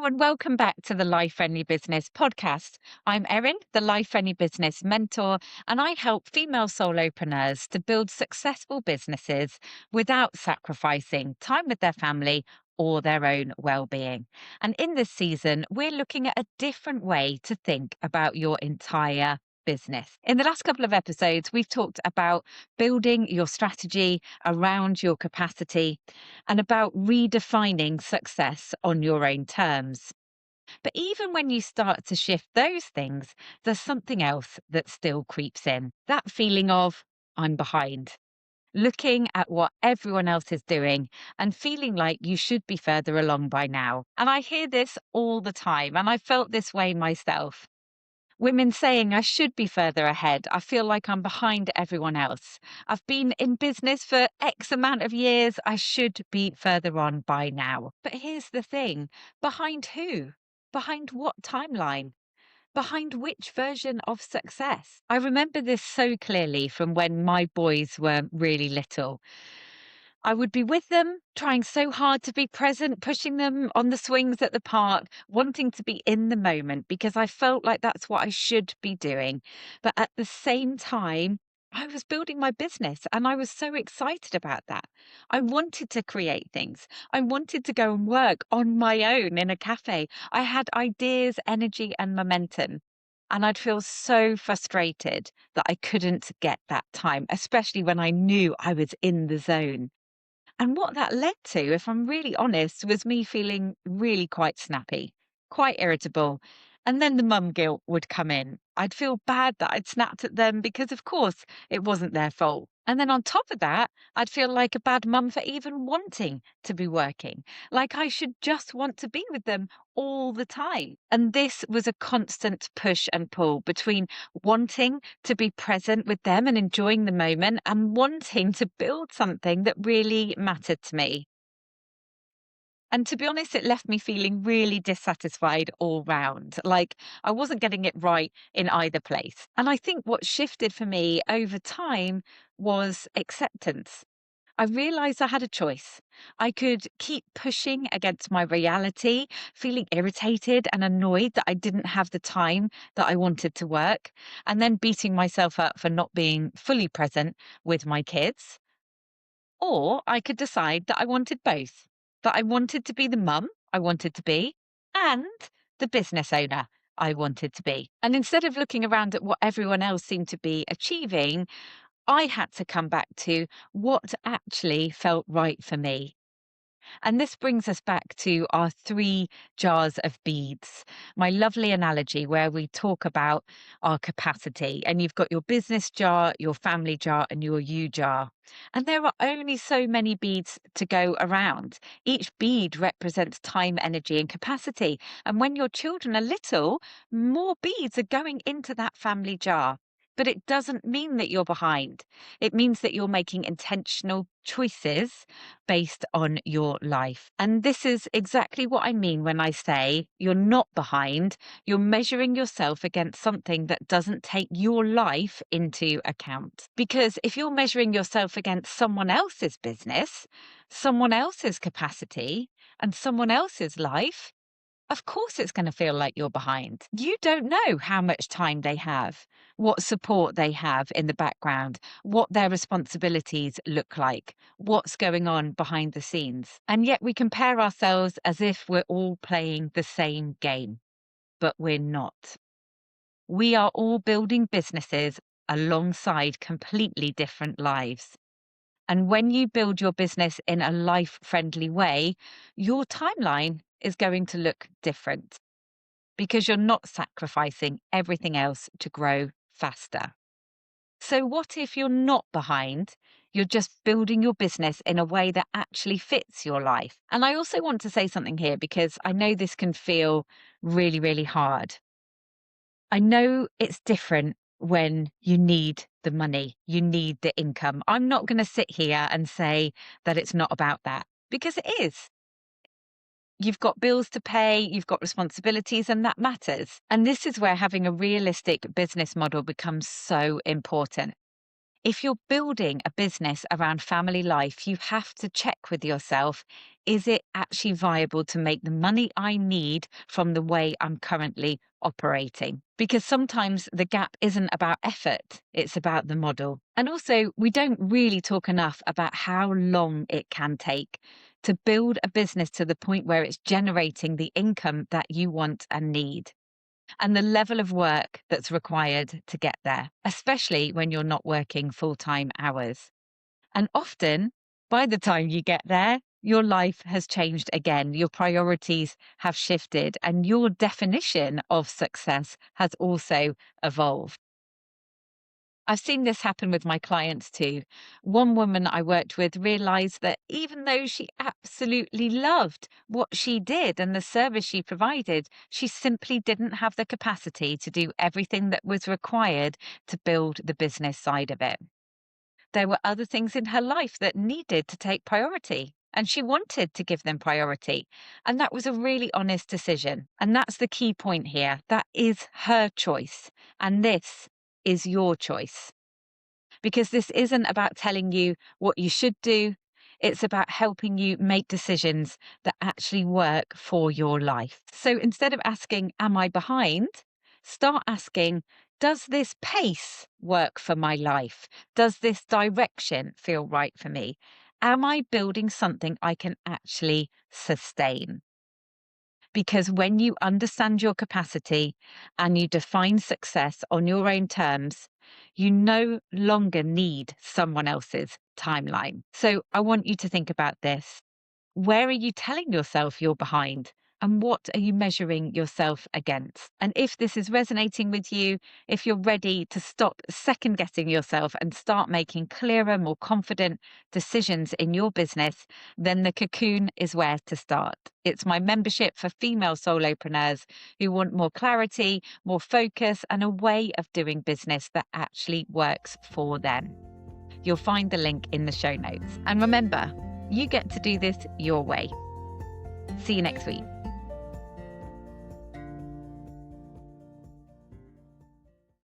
Hello and welcome back to the Life Friendly Business podcast. I'm Erin, the Life Friendly Business mentor, and I help female solopreneurs to build successful businesses without sacrificing time with their family or their own well-being. And in this season, we're looking at a different way to think about your entire business. In the last couple of episodes, we've talked about building your strategy around your capacity and about redefining success on your own terms. But even when you start to shift those things, there's something else that still creeps in, that feeling of, I'm behind. Looking at what everyone else is doing and feeling like you should be further along by now. And I hear this all the time, and I felt this way myself. Women saying I should be further ahead. I feel like I'm behind everyone else. I've been in business for X amount of years. I should be further on by now. But here's the thing, behind who? Behind what timeline? Behind which version of success? I remember this so clearly from when my boys were really little. I would be with them, trying so hard to be present, pushing them on the swings at the park, wanting to be in the moment because I felt like that's what I should be doing. But at the same time, I was building my business and I was so excited about that. I wanted to create things. I wanted to go and work on my own in a cafe. I had ideas, energy, and momentum. And I'd feel so frustrated that I couldn't get that time, especially when I knew I was in the zone. And what that led to, if I'm really honest, was me feeling really quite snappy, quite irritable. And then the mum guilt would come in. I'd feel bad that I'd snapped at them because, of course, it wasn't their fault. And then on top of that, I'd feel like a bad mum for even wanting to be working, like I should just want to be with them all the time. And this was a constant push and pull between wanting to be present with them and enjoying the moment and wanting to build something that really mattered to me. And to be honest, it left me feeling really dissatisfied all round. Like I wasn't getting it right in either place. And I think what shifted for me over time was acceptance. I realized I had a choice. I could keep pushing against my reality, feeling irritated and annoyed that I didn't have the time that I wanted to work, and then beating myself up for not being fully present with my kids. Or I could decide that I wanted both, that I wanted to be the mum I wanted to be and the business owner I wanted to be. And instead of looking around at what everyone else seemed to be achieving, I had to come back to what actually felt right for me. And this brings us back to our three jars of beads, my lovely analogy where we talk about our capacity. And you've got your business jar, your family jar, and your you jar. And there are only so many beads to go around. Each bead represents time, energy, and capacity. And when your children are little, more beads are going into that family jar. But it doesn't mean that you're behind. It means that you're making intentional choices based on your life. And this is exactly what I mean when I say you're not behind, you're measuring yourself against something that doesn't take your life into account. Because if you're measuring yourself against someone else's business, someone else's capacity, and someone else's life, of course, it's going to feel like you're behind. You don't know how much time they have, what support they have in the background, what their responsibilities look like, what's going on behind the scenes. And yet we compare ourselves as if we're all playing the same game, but we're not. We are all building businesses alongside completely different lives. And when you build your business in a life friendly way, your timeline is going to look different because you're not sacrificing everything else to grow faster. So, what if you're not behind? You're just building your business in a way that actually fits your life. And I also want to say something here because I know this can feel really, really hard. I know it's different when you need the money, you need the income. I'm not going to sit here and say that it's not about that because it is. You've got bills to pay, you've got responsibilities, and that matters. And this is where having a realistic business model becomes so important. If you're building a business around family life, you have to check with yourself, is it actually viable to make the money I need from the way I'm currently operating? Because sometimes the gap isn't about effort, it's about the model. And also, we don't really talk enough about how long it can take to build a business to the point where it's generating the income that you want and need, and the level of work that's required to get there, especially when you're not working full-time hours. And often, by the time you get there, your life has changed again. Your priorities have shifted, and your definition of success has also evolved. I've seen this happen with my clients too. One woman I worked with realized that even though she absolutely loved what she did and the service she provided, she simply didn't have the capacity to do everything that was required to build the business side of it. There were other things in her life that needed to take priority, and she wanted to give them priority. And that was a really honest decision. And that's the key point here. That is her choice. And this is your choice. Because this isn't about telling you what you should do. It's about helping you make decisions that actually work for your life. So instead of asking, am I behind? Start asking, does this pace work for my life? Does this direction feel right for me? Am I building something I can actually sustain? Because when you understand your capacity and you define success on your own terms, you no longer need someone else's timeline. So I want you to think about this. Where are you telling yourself you're behind? And what are you measuring yourself against? And if this is resonating with you, if you're ready to stop second guessing yourself and start making clearer, more confident decisions in your business, then the Cocoon is where to start. It's my membership for female solopreneurs who want more clarity, more focus, and a way of doing business that actually works for them. You'll find the link in the show notes. And remember, you get to do this your way. See you next week.